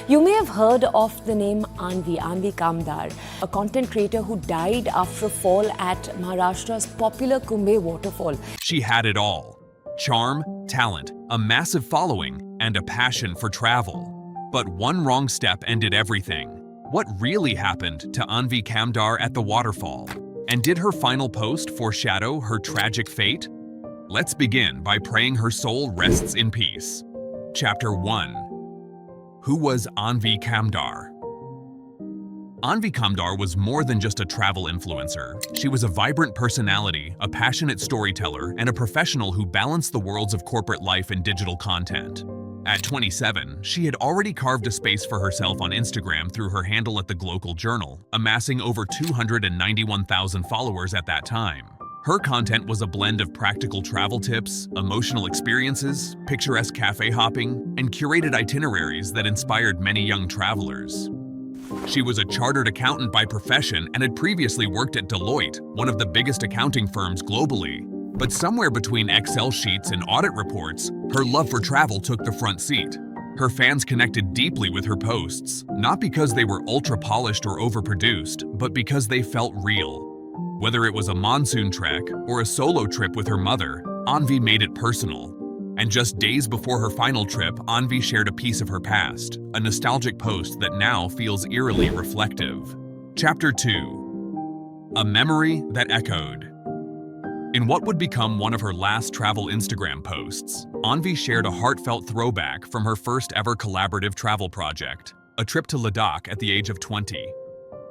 You may have heard of the name Aanvi Kamdar, a content creator who died after a fall at Maharashtra's popular Kumbhe Waterfall. She had it all: charm, talent, a massive following, and a passion for travel. But one wrong step ended everything. What really happened to Aanvi Kamdar at the waterfall? And did her final post foreshadow her tragic fate? Let's begin by praying her soul rests in peace. Chapter 1. Who was Aanvi Kamdar? Aanvi Kamdar was more than just a travel influencer. She was a vibrant personality, a passionate storyteller, and a professional who balanced the worlds of corporate life and digital content. At 27, she had already carved a space for herself on Instagram through her handle at the Global Journal, amassing over 291,000 followers at that time. Her content was a blend of practical travel tips, emotional experiences, picturesque cafe hopping, and curated itineraries that inspired many young travelers. She was a chartered accountant by profession and had previously worked at Deloitte, one of the biggest accounting firms globally. But somewhere between Excel sheets and audit reports, her love for travel took the front seat. Her fans connected deeply with her posts, not because they were ultra-polished or overproduced, but because they felt real. Whether it was a monsoon trek or a solo trip with her mother, Aanvi made it personal. And just days before her final trip, Aanvi shared a piece of her past, a nostalgic post that now feels eerily reflective. Chapter 2. A memory that echoed. In what would become one of her last travel Instagram posts, Aanvi shared a heartfelt throwback from her first ever collaborative travel project, a trip to Ladakh at the age of 20.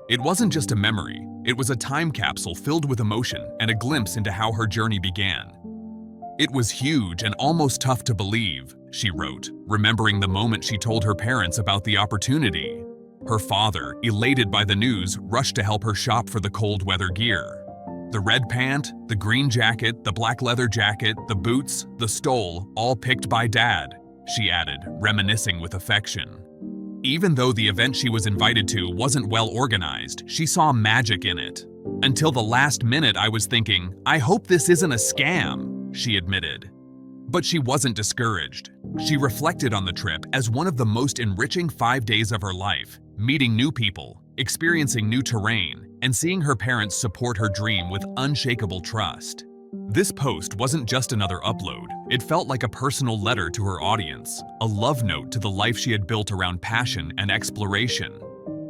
It wasn't just a memory, it was a time capsule filled with emotion and a glimpse into how her journey began. It was huge and almost tough to believe, she wrote, remembering the moment she told her parents about the opportunity. Her father, elated by the news, rushed to help her shop for the cold weather gear. The red pant, the green jacket, the black leather jacket, the boots, the stole, all picked by Dad, she added, reminiscing with affection. Even though the event she was invited to wasn't well organized, she saw magic in it. Until the last minute I was thinking, I hope this isn't a scam, she admitted. But she wasn't discouraged. She reflected on the trip as one of the most enriching 5 days of her life, meeting new people, experiencing new terrain, and seeing her parents support her dream with unshakable trust. This post wasn't just another upload. It felt like a personal letter to her audience, a love note to the life she had built around passion and exploration.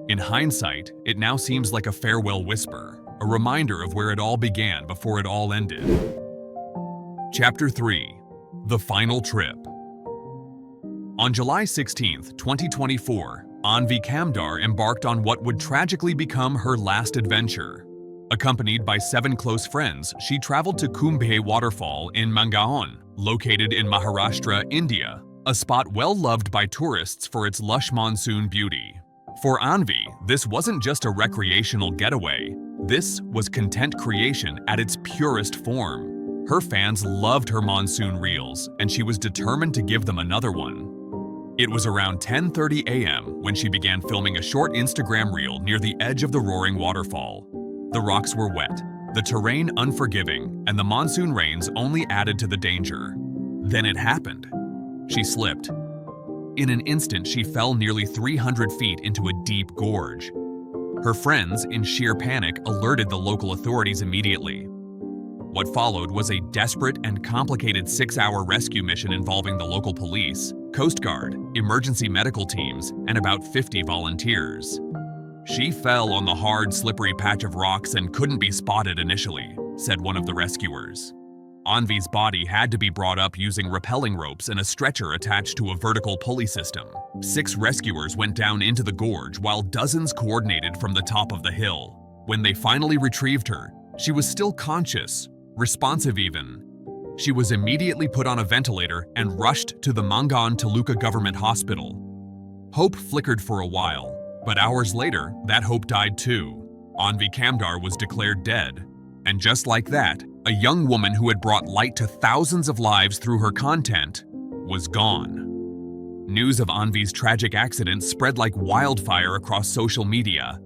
In hindsight, it now seems like a farewell whisper, a reminder of where it all began before it all ended. Chapter 3. The Final Trip. On July 16, 2024, Aanvi Kamdar embarked on what would tragically become her last adventure. Accompanied by 7 close friends, she traveled to Kumbhe Waterfall in Monsoon, located in Maharashtra, India, a spot well loved by tourists for its lush monsoon beauty. For Aanvi, this wasn't just a recreational getaway. This was content creation at its purest form. Her fans loved her monsoon reels, and she was determined to give them another one. It was around 10:30 a.m. when she began filming a short Instagram reel near the edge of the roaring waterfall. The rocks were wet, the terrain unforgiving, and the monsoon rains only added to the danger. Then it happened. She slipped. In an instant, she fell nearly 300 feet into a deep gorge. Her friends, in sheer panic, alerted the local authorities immediately. What followed was a desperate and complicated 6-hour rescue mission involving the local police, Coast Guard, emergency medical teams, and about 50 volunteers. She fell on the hard, slippery patch of rocks and couldn't be spotted initially, said one of the rescuers. Aanvi's body had to be brought up using rappelling ropes and a stretcher attached to a vertical pulley system. 6 rescuers went down into the gorge while dozens coordinated from the top of the hill. When they finally retrieved her, she was still conscious, responsive even. She was immediately put on a ventilator and rushed to the Monsoon Taluka Government Hospital. Hope flickered for a while. But hours later, that hope died too. Aanvi Kamdar was declared dead. And just like that, a young woman who had brought light to thousands of lives through her content was gone. News of Aanvi's tragic accident spread like wildfire across social media.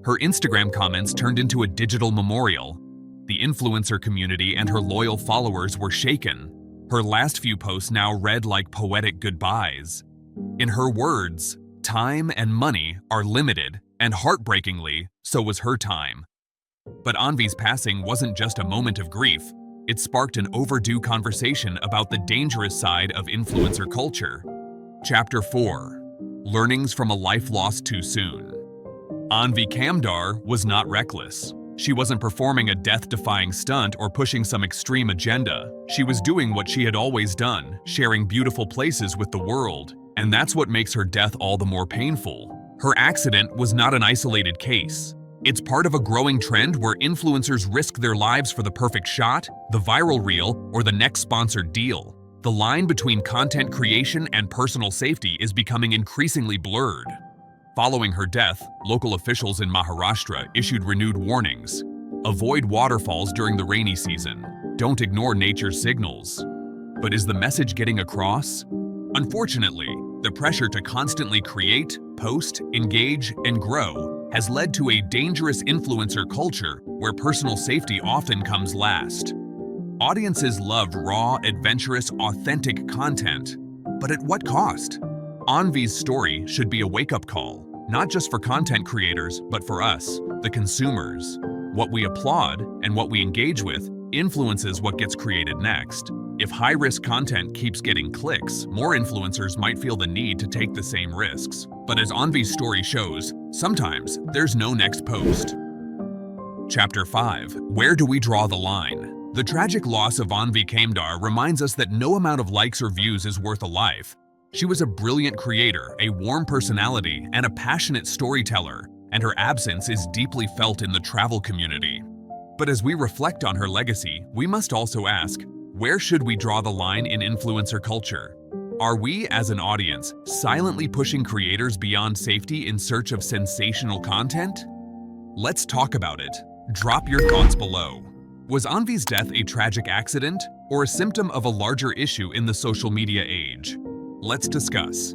Her Instagram comments turned into a digital memorial. The influencer community and her loyal followers were shaken. Her last few posts now read like poetic goodbyes. In her words, Time and money are limited, and heartbreakingly, so was her time. But Aanvi's passing wasn't just a moment of grief. It sparked an overdue conversation about the dangerous side of influencer culture. Chapter 4. Learnings from a life lost too soon. Aanvi Kamdar was not reckless. She wasn't performing a death-defying stunt or pushing some extreme agenda. She was doing what she had always done, sharing beautiful places with the world. And that's what makes her death all the more painful. Her accident was not an isolated case. It's part of a growing trend where influencers risk their lives for the perfect shot, the viral reel, or the next sponsored deal. The line between content creation and personal safety is becoming increasingly blurred. Following her death, local officials in Maharashtra issued renewed warnings. Avoid waterfalls during the rainy season. Don't ignore nature's signals. But is the message getting across? Unfortunately, the pressure to constantly create, post, engage, and grow has led to a dangerous influencer culture where personal safety often comes last. Audiences love raw, adventurous, authentic content. But at what cost? Aanvi's story should be a wake-up call, not just for content creators, but for us, the consumers. What we applaud and what we engage with influences what gets created next. If high-risk content keeps getting clicks, more influencers might feel the need to take the same risks. But as Aanvi's story shows, sometimes there's no next post. Chapter 5. Where do we draw the line? The tragic loss of Aanvi Kamdar reminds us that no amount of likes or views is worth a life. She was a brilliant creator, a warm personality, and a passionate storyteller, and her absence is deeply felt in the travel community. But as we reflect on her legacy, we must also ask, where should we draw the line in influencer culture? Are we, as an audience, silently pushing creators beyond safety in search of sensational content? Let's talk about it. Drop your thoughts below. Was Aanvi's death a tragic accident or a symptom of a larger issue in the social media age? Let's discuss.